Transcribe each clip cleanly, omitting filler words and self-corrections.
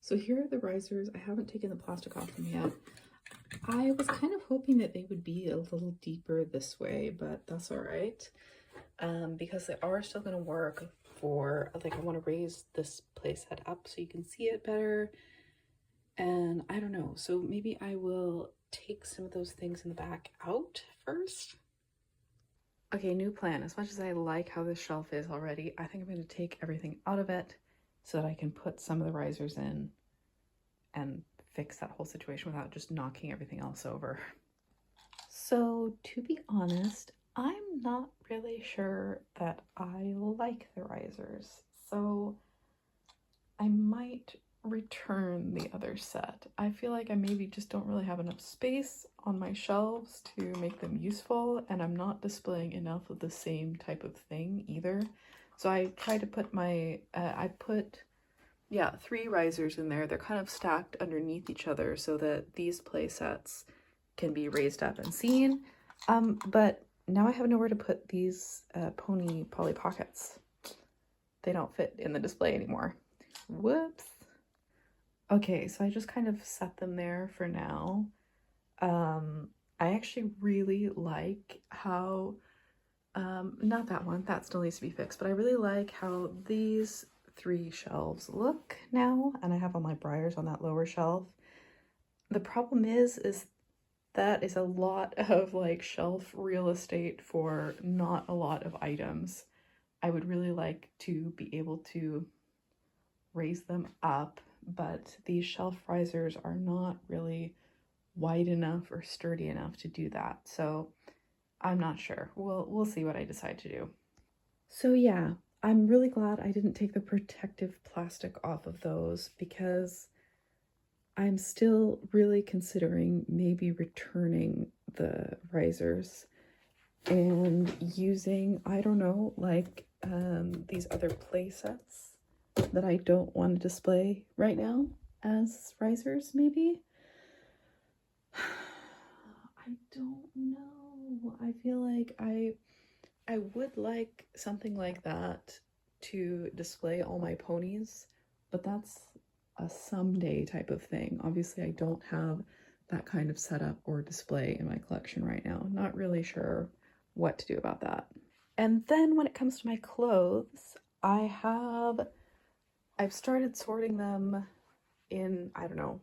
So here are the risers. I haven't taken the plastic off them yet. I was kind of hoping that they would be a little deeper this way, but that's all right. Because they are still going to work for, like, I want to raise this place head up so you can see it better. And I don't know, so maybe I will take some of those things in the back out first. Okay, new plan. As much as I like how this shelf is already, I think I'm going to take everything out of it so that I can put some of the risers in and fix that whole situation without just knocking everything else over. So to be honest, I'm not really sure that I like the risers. So I might return the other set. I feel like I maybe just don't really have enough space on my shelves to make them useful, and I'm not displaying enough of the same type of thing either. So I tried to put my, I put 3 risers in there. They're kind of stacked underneath each other so that these play sets can be raised up and seen. But now I have nowhere to put these pony Polly Pockets. They don't fit in the display anymore. Whoops. Okay, so I just kind of set them there for now. I actually really like how, not that one, that still needs to be fixed, but I really like how these 3 shelves look now, and I have all my briars on that lower shelf. The problem is that is a lot of like shelf real estate for not a lot of items. I would really like to be able to raise them up, but these shelf risers are not really wide enough or sturdy enough to do that. So I'm not sure. We'll see what I decide to do. So yeah, I'm really glad I didn't take the protective plastic off of those because I'm still really considering maybe returning the risers and using, I don't know, like these other play sets that I don't want to display right now as risers, maybe. I don't know. I feel like I would like something like that to display all my ponies, but that's a someday type of thing. Obviously, I don't have that kind of setup or display in my collection right now. Not really sure what to do about that. And then when it comes to my clothes, I've started sorting them in, I don't know.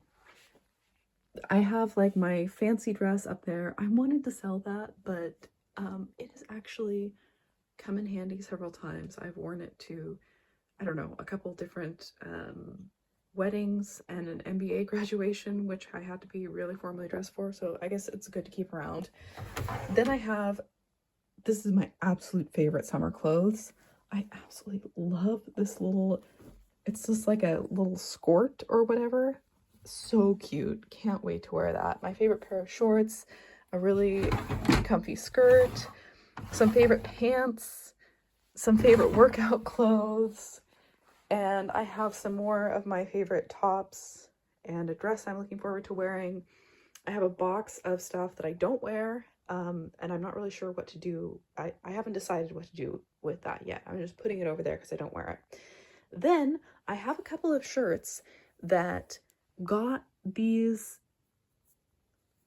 I have like my fancy dress up there. I wanted to sell that, but it has actually come in handy several times. I've worn it to, I don't know, a couple different weddings and an MBA graduation, which I had to be really formally dressed for, so I guess it's good to keep around. Then I have, this is my absolute favorite summer clothes. I absolutely love this little, it's just like a little skirt or whatever. So cute. Can't wait to wear that. My favorite pair of shorts, a really comfy skirt, some favorite pants, some favorite workout clothes, and I have some more of my favorite tops and a dress I'm looking forward to wearing. I have a box of stuff that I don't wear, and I'm not really sure what to do. I haven't decided what to do with that yet. I'm just putting it over there because I don't wear it. Then I have a couple of shirts that got these,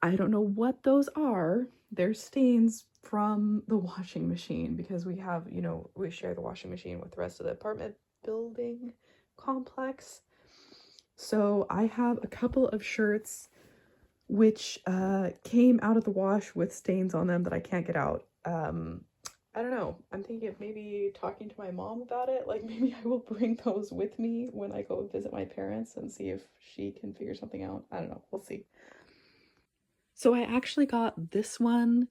I don't know what those are. They're stains from the washing machine because we have, we share the washing machine with the rest of the apartment building complex. So I have a couple of shirts which came out of the wash with stains on them that I can't get out. I don't know. I'm thinking of maybe talking to my mom about it. Like maybe I will bring those with me when I go visit my parents and see if she can figure something out. I don't know. We'll see. So I actually got this one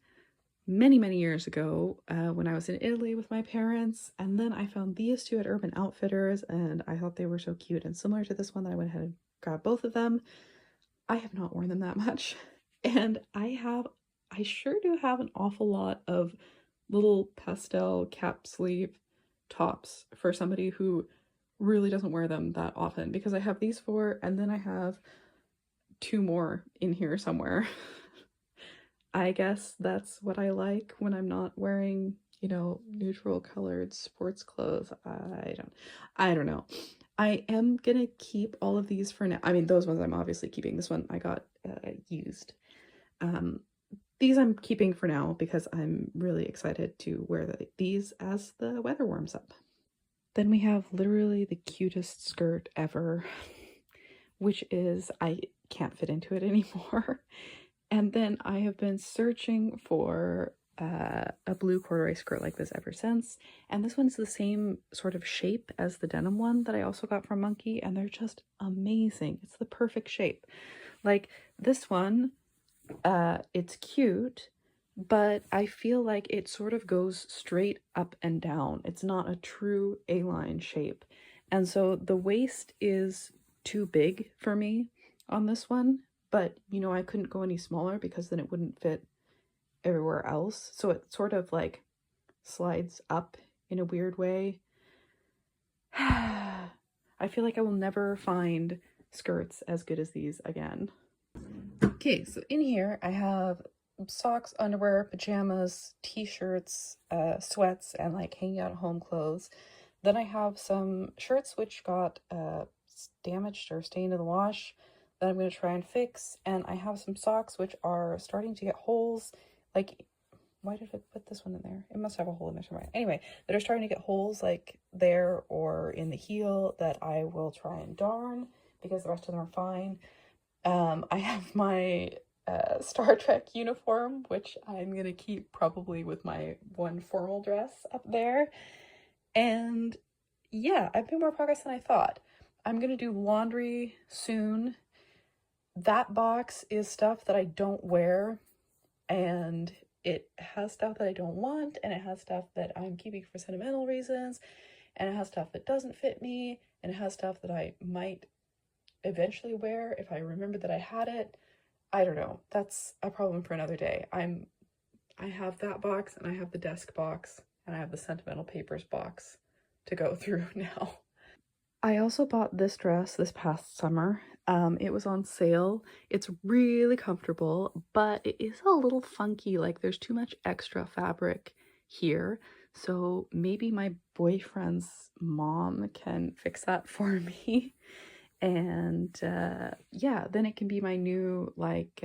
many, many years ago when I was in Italy with my parents. And then I found these two at Urban Outfitters and I thought they were so cute and similar to this one that I went ahead and grabbed both of them. I have not worn them that much. And I sure do have an awful lot of little pastel cap sleeve tops for somebody who really doesn't wear them that often, because I have these 4 and then I have 2 more in here somewhere. I guess that's what I like when I'm not wearing, neutral colored sports clothes. I don't know. I am gonna keep all of these for now. I mean, those ones I'm obviously keeping. This one I got used. Um, these I'm keeping for now because I'm really excited to wear these as the weather warms up. Then we have literally the cutest skirt ever, which is I can't fit into it anymore. And then I have been searching for a blue corduroy skirt like this ever since. And this one's the same sort of shape as the denim one that I also got from Monkey, and they're just amazing. It's the perfect shape. Like this one, it's cute, but I feel like it sort of goes straight up and down. It's not a true A-line shape. And so the waist is too big for me on this one, but you know, I couldn't go any smaller because then it wouldn't fit everywhere else. So it sort of like slides up in a weird way. I feel like I will never find skirts as good as these again. Okay, so in here I have socks, underwear, pajamas, t-shirts, sweats, and like hanging out at home clothes. Then I have some shirts which got damaged or stained in the wash that I'm going to try and fix. And I have some socks which are starting to get holes. Like, why did I put this one in there? It must have a hole in there somewhere. Anyway, that are starting to get holes like there or in the heel that I will try and darn because the rest of them are fine. I have my Star Trek uniform, which I'm going to keep probably with my one formal dress up there. And yeah, I've made more progress than I thought. I'm going to do laundry soon. That box is stuff that I don't wear, and it has stuff that I don't want, and it has stuff that I'm keeping for sentimental reasons, and it has stuff that doesn't fit me, and it has stuff that I might eventually wear if I remember that I had it. I don't know. That's a problem for another day. I have that box, and I have the desk box, and I have the sentimental papers box to go through now. I also bought this dress this past summer. It was on sale. It's really comfortable, but it is a little funky. Like there's too much extra fabric here. So maybe my boyfriend's mom can fix that for me. And yeah, then it can be my new like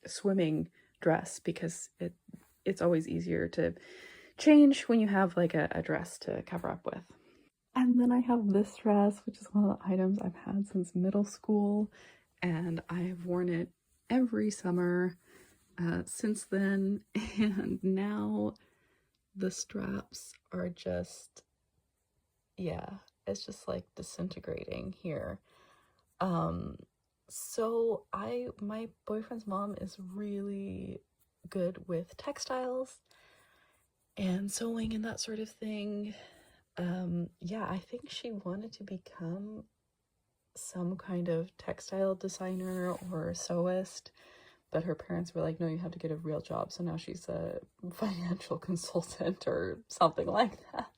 swimming dress because it's always easier to change when you have like a dress to cover up with. And then I have this dress, which is one of the items I've had since middle school, and I've worn it every summer since then. And now the straps are just, yeah, it's just like disintegrating here. So my boyfriend's mom is really good with textiles and sewing and that sort of thing. Yeah, I think she wanted to become some kind of textile designer or sewist, but her parents were like, no, you have to get a real job. So now she's a financial consultant or something like that.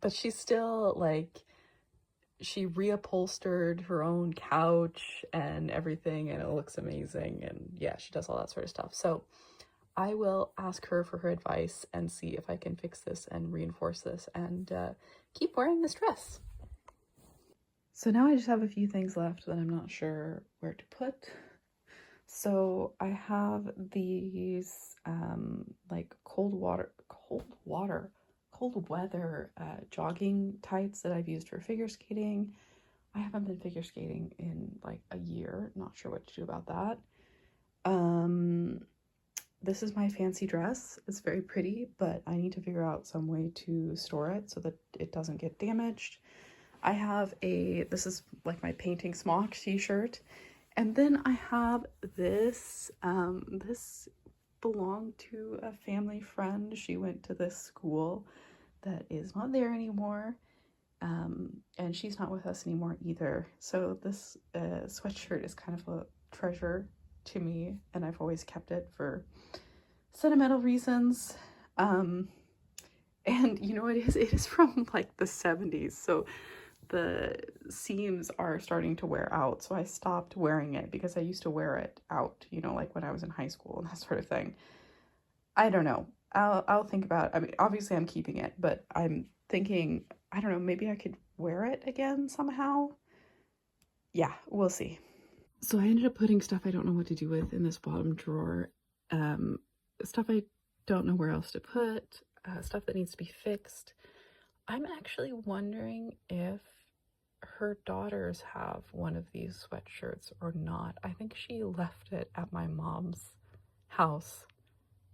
But she's still like, she reupholstered her own couch and everything, and it looks amazing. And yeah, she does all that sort of stuff. So I will ask her for her advice and see if I can fix this and reinforce this and keep wearing this dress. So now I just have a few things left that I'm not sure where to put. So I have these like cold weather jogging tights that I've used for figure skating. I haven't been figure skating in like a year. Not sure what to do about that. This is my fancy dress. It's very pretty, but I need to figure out some way to store it so that it doesn't get damaged. I have this is like my painting smock t-shirt. And then I have this, this belonged to a family friend. She went to this school that is not there anymore. And she's not with us anymore either. So this sweatshirt is kind of a treasure to me, and I've always kept it for sentimental reasons. And you know, it is from like the 70s, so the seams are starting to wear out. So I stopped wearing it because I used to wear it out, you know, like when I was in high school and that sort of thing. I don't know. I'll think about it. I mean, obviously I'm keeping it, but I'm thinking, I don't know, maybe I could wear it again somehow. Yeah, we'll see. So I ended up putting stuff I don't know what to do with in this bottom drawer. Stuff I don't know where else to put, stuff that needs to be fixed. I'm actually wondering if her daughters have one of these sweatshirts or not. I think she left it at my mom's house,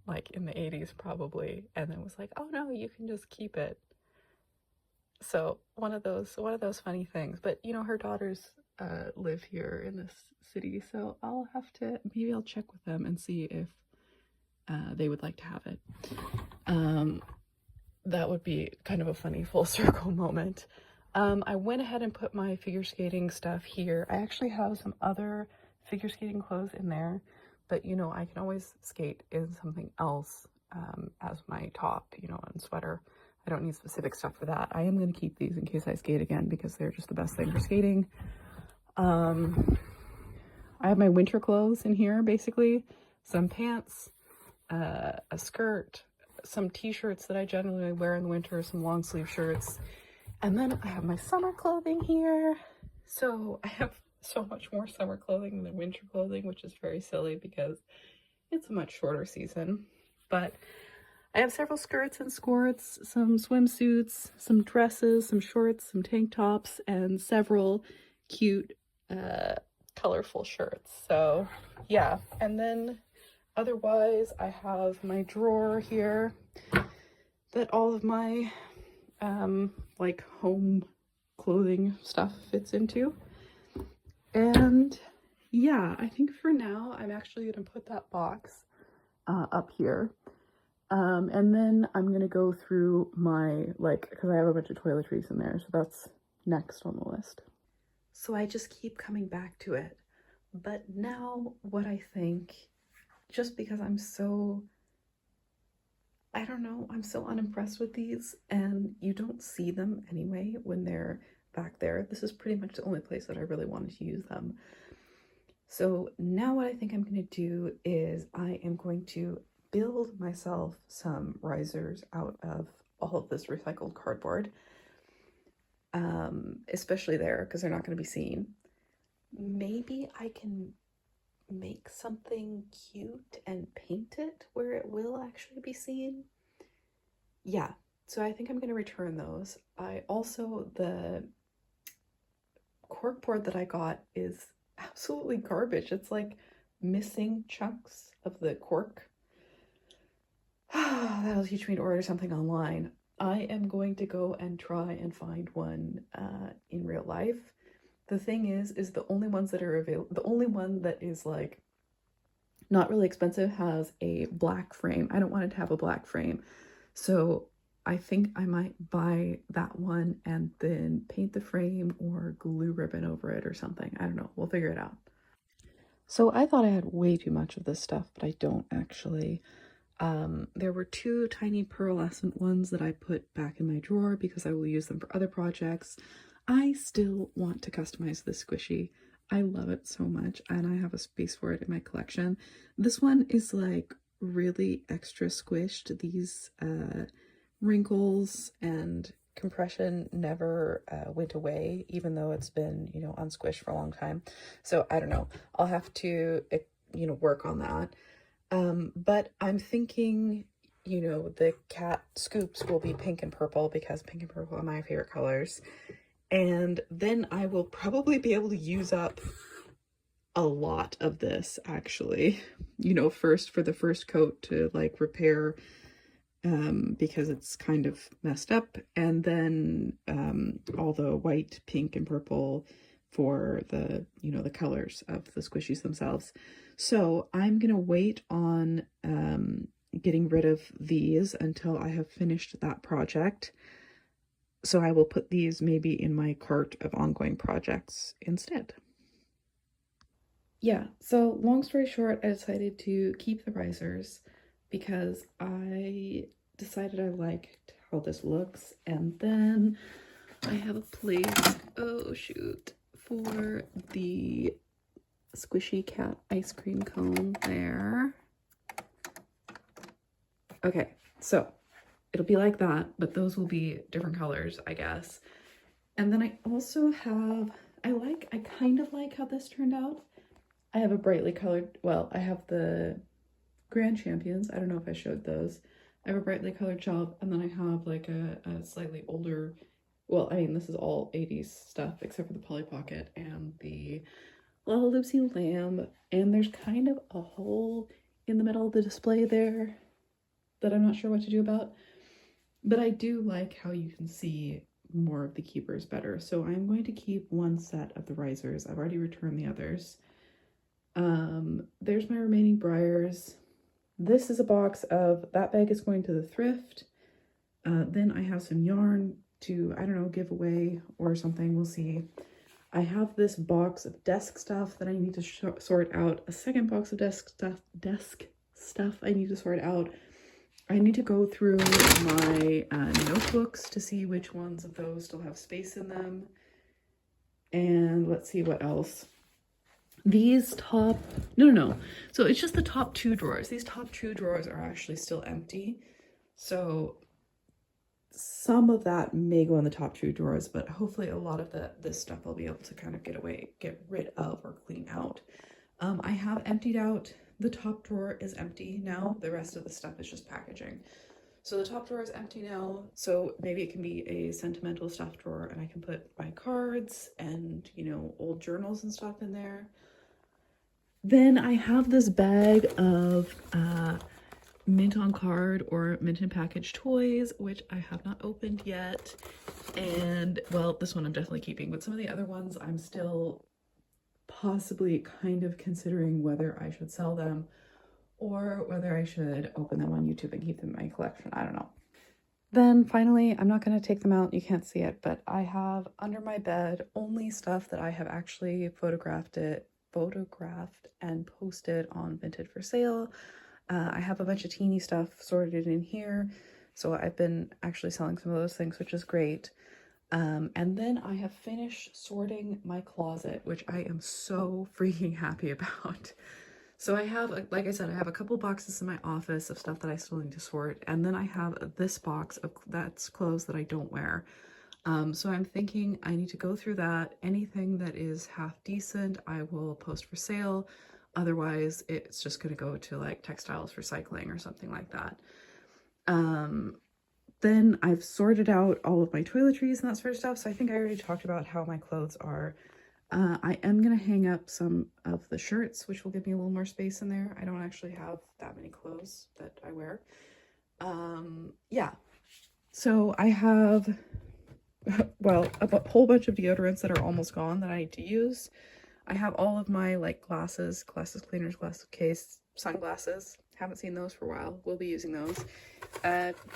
like in the 80s probably, and then was like, oh no, you can just keep it. So one of those funny things. But you know, her daughters live here in this city, so maybe I'll check with them and see if they would like to have it. That would be kind of a funny full circle moment. I went ahead and put my figure skating stuff here. I actually have some other figure skating clothes in there, but you know, I can always skate in something else as my top, you know, and sweater. I don't need specific stuff for that. I am going to keep these in case I skate again because they're just the best thing for skating. I have my winter clothes in here, basically. Some pants, a skirt, some t-shirts that I generally wear in the winter, some long sleeve shirts. And then I have my summer clothing here. So I have so much more summer clothing than winter clothing, which is very silly because it's a much shorter season. But I have several skirts and skirts, some swimsuits, some dresses, some shorts, some tank tops, and several cute, colorful shirts. So yeah, and then otherwise I have my drawer here that all of my like home clothing stuff fits into. And yeah, I think for now I'm actually gonna put that box up here. And then I'm gonna go through my, like, because I have a bunch of toiletries in there, so that's next on the list. So I just keep coming back to it. But now what I think, just because I'm so, I don't know, I'm so unimpressed with these, and you don't see them anyway when they're back there. This is pretty much the only place that I really wanted to use them. So now what I think I'm going to do is I am going to build myself some risers out of all of this recycled cardboard, especially there because they're not going to be seen. Maybe I can make something cute and paint it where it will actually be seen. Yeah, so I think I'm going to return those. The corkboard that I got is absolutely garbage. It's like missing chunks of the cork. That'll teach me to order something online. I am going to go and try and find one in real life. The thing is the only ones that are available, the only one that is like not really expensive has a black frame. I don't want it to have a black frame. So I think I might buy that one and then paint the frame or glue ribbon over it or something. I don't know. We'll figure it out. So I thought I had way too much of this stuff, but I don't actually. There were two tiny pearlescent ones that I put back in my drawer because I will use them for other projects. I still want to customize this squishy. I love it so much, and I have a space for it in my collection. This one is like really extra squished. These wrinkles and compression never went away, even though it's been, you know, unsquished for a long time. So I don't know. I'll have to, you know, work on that. But I'm thinking, you know, the cat scoops will be pink and purple because pink and purple are my favorite colors. And then I will probably be able to use up a lot of this actually, you know, first for the first coat to like repair because it's kind of messed up, and then all the white, pink, and purple for the, you know, the colors of the squishies themselves. So I'm gonna wait on getting rid of these until I have finished that project. So I will put these maybe in my cart of ongoing projects instead. Yeah, so long story short, I decided to keep the risers because I decided I liked how this looks, and then I have a place, oh shoot, for the squishy cat ice cream cone there. Okay, so it'll be like that, but those will be different colors, I guess. And then I also have, I kind of like how this turned out. I have a brightly colored, well, I have the Grand Champions. I don't know if I showed those. I have a brightly colored shelf, and then I have like a slightly older, well, I mean, this is all 80s stuff except for the Polly Pocket and the little Lucy Lamb. And there's kind of a hole in the middle of the display there that I'm not sure what to do about. But I do like how you can see more of the keepers better. So I'm going to keep one set of the risers. I've already returned the others. There's my remaining briars. This is a box of, that bag is going to the thrift. Then I have some yarn to, I don't know, give away or something. We'll see. I have this box of desk stuff that I need to sort out. A second box of desk stuff I need to sort out. I need to go through my notebooks to see which ones of those still have space in them. And let's see what else. These top, no. So it's just the top 2 drawers. These top 2 drawers are actually still empty. So some of that may go in the top 2 drawers, but hopefully a lot of this stuff I'll be able to kind of get rid of or clean out. I have emptied out. The top drawer is empty now. The rest of the stuff is just packaging. So the top drawer is empty now. So maybe it can be a sentimental stuff drawer, and I can put my cards and, you know, old journals and stuff in there. Then I have this bag of mint on card or mint in package toys, which I have not opened yet. And well, this one I'm definitely keeping, but some of the other ones I'm still possibly kind of considering whether I should sell them or whether I should open them on YouTube and keep them in my collection. I don't know. Then finally, I'm not going to take them out. You can't see it, but I have under my bed only stuff that I have actually photographed and posted on Vinted for Sale. I have a bunch of teeny stuff sorted in here. So I've been actually selling some of those things, which is great. And then I have finished sorting my closet, which I am so freaking happy about. So I have, like I said, I have a couple boxes in my office of stuff that I still need to sort. And then I have this box of that's clothes that I don't wear. So I'm thinking I need to go through that. Anything that is half decent, I will post for sale. Otherwise, it's just going to go to like textiles recycling or something like that. Then I've sorted out all of my toiletries and that sort of stuff. So I think I already talked about how my clothes are. I am going to hang up some of the shirts, which will give me a little more space in there. I don't actually have that many clothes that I wear. Yeah. So I have, well, a whole bunch of deodorants that are almost gone that I need to use. I have all of my like glasses cleaners, glass case, sunglasses. Haven't seen those for a while. We'll be using those.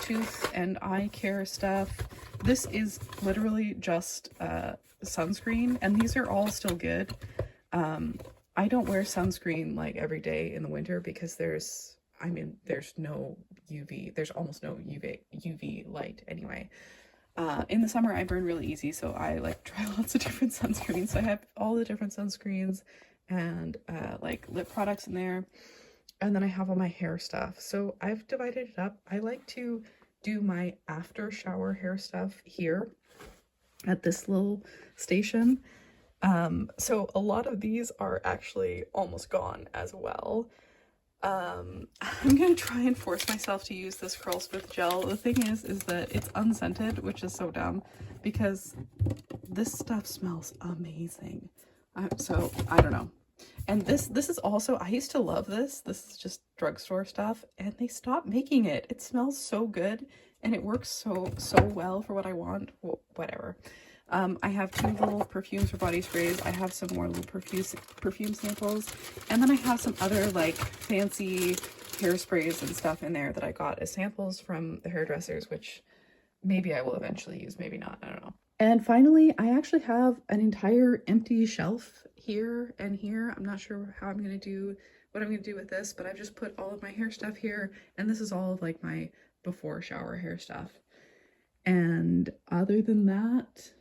Tooth and eye care stuff. This is literally just sunscreen, and these are all still good. I don't wear sunscreen like every day in the winter because there's no UV. There's almost no UV light anyway. In the summer I burn really easy, so I like try lots of different sunscreens. So I have all the different sunscreens and like lip products in there. And then I have all my hair stuff. So I've divided it up. I like to do my after shower hair stuff here at this little station. So a lot of these are actually almost gone as well. I'm gonna try and force myself to use this Curlsmith gel. The thing is that it's unscented, which is so dumb because this stuff smells amazing. So I don't know. And this is also, I used to love this. This is just drugstore stuff, and they stopped making it. It smells so good, and it works so well for what I want. Well, whatever. I have 2 little perfumes for body sprays. I have some more little perfume samples, and then I have some other like fancy hairsprays and stuff in there that I got as samples from the hairdressers, which maybe I will eventually use, maybe not, I don't know. And finally, I actually have an entire empty shelf here and here. I'm not sure how I'm going to do, what I'm going to do with this, but I've just put all of my hair stuff here, and this is all of like my before shower hair stuff. And other than that,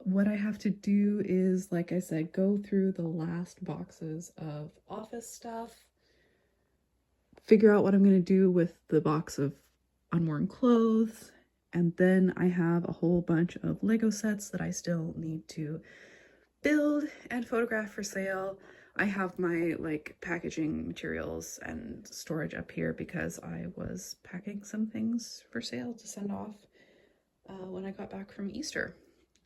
what I have to do is, like I said, go through the last boxes of office stuff, figure out what I'm going to do with the box of unworn clothes, And then I have a whole bunch of Lego sets that I still need to build and photograph for sale. I have my like packaging materials and storage up here because I was packing some things for sale to send off when I got back from Easter.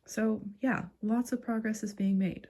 So yeah, lots of progress is being made.